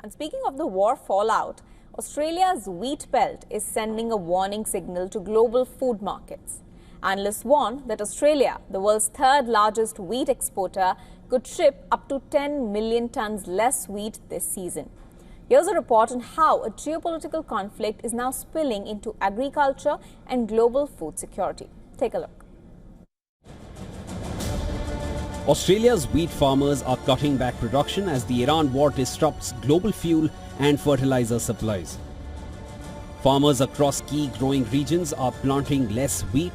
And speaking of the war fallout, Australia's wheat belt is sending a warning signal to global food markets. Analysts warn that Australia, the world's third largest wheat exporter, could ship up to 10 million tons less wheat this season. Here's a report on how a geopolitical conflict is now spilling into agriculture and global food security. Take a look. Australia's wheat farmers are cutting back production as the Iran war disrupts global fuel and fertilizer supplies. Farmers across key growing regions are planting less wheat,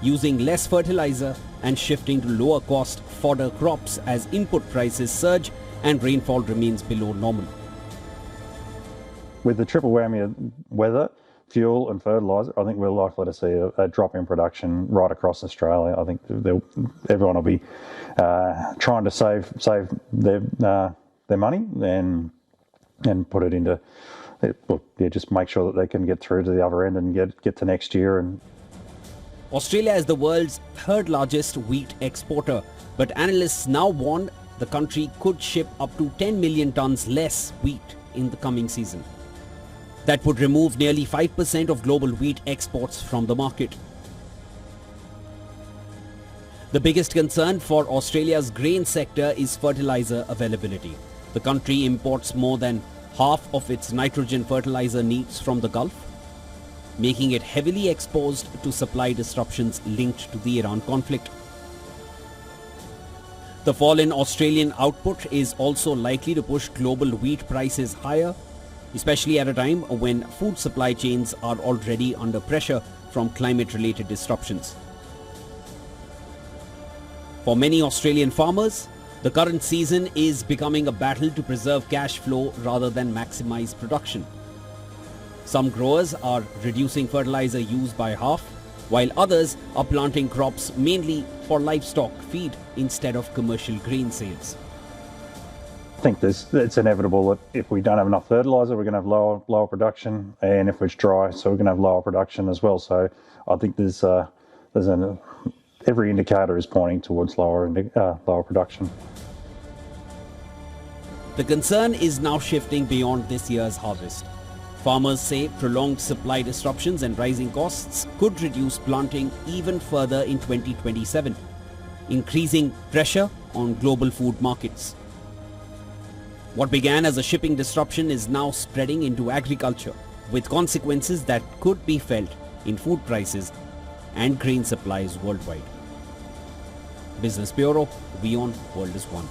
using less fertilizer and shifting to lower cost fodder crops as input prices surge and rainfall remains below normal. With the triple whammy of weather, fuel and fertiliser, I think we're likely to see a drop in production right across Australia. I think everyone will be trying to save their money and put it into, just make sure that they can get through to the other end and get to next year. And Australia is the world's third largest wheat exporter, but analysts now warn the country could ship up to 10 million tons less wheat in the coming season. That would remove nearly 5% of global wheat exports from the market. The biggest concern for Australia's grain sector is fertilizer availability. The country imports more than half of its nitrogen fertilizer needs from the Gulf, making it heavily exposed to supply disruptions linked to the Iran conflict. The fall in Australian output is also likely to push global wheat prices higher, especially at a time when food supply chains are already under pressure from climate-related disruptions. For many Australian farmers, the current season is becoming a battle to preserve cash flow rather than maximize production. Some growers are reducing fertilizer use by half, while others are planting crops mainly for livestock feed instead of commercial grain sales. I think it's inevitable that if we don't have enough fertiliser, we're going to have lower production, and if it's dry, so we're going to have lower production as well. So I think every indicator is pointing towards lower production. The concern is now shifting beyond this year's harvest. Farmers say prolonged supply disruptions and rising costs could reduce planting even further in 2027, increasing pressure on global food markets. What began as a shipping disruption is now spreading into agriculture, with consequences that could be felt in food prices and grain supplies worldwide. Business Bureau, WION World is One.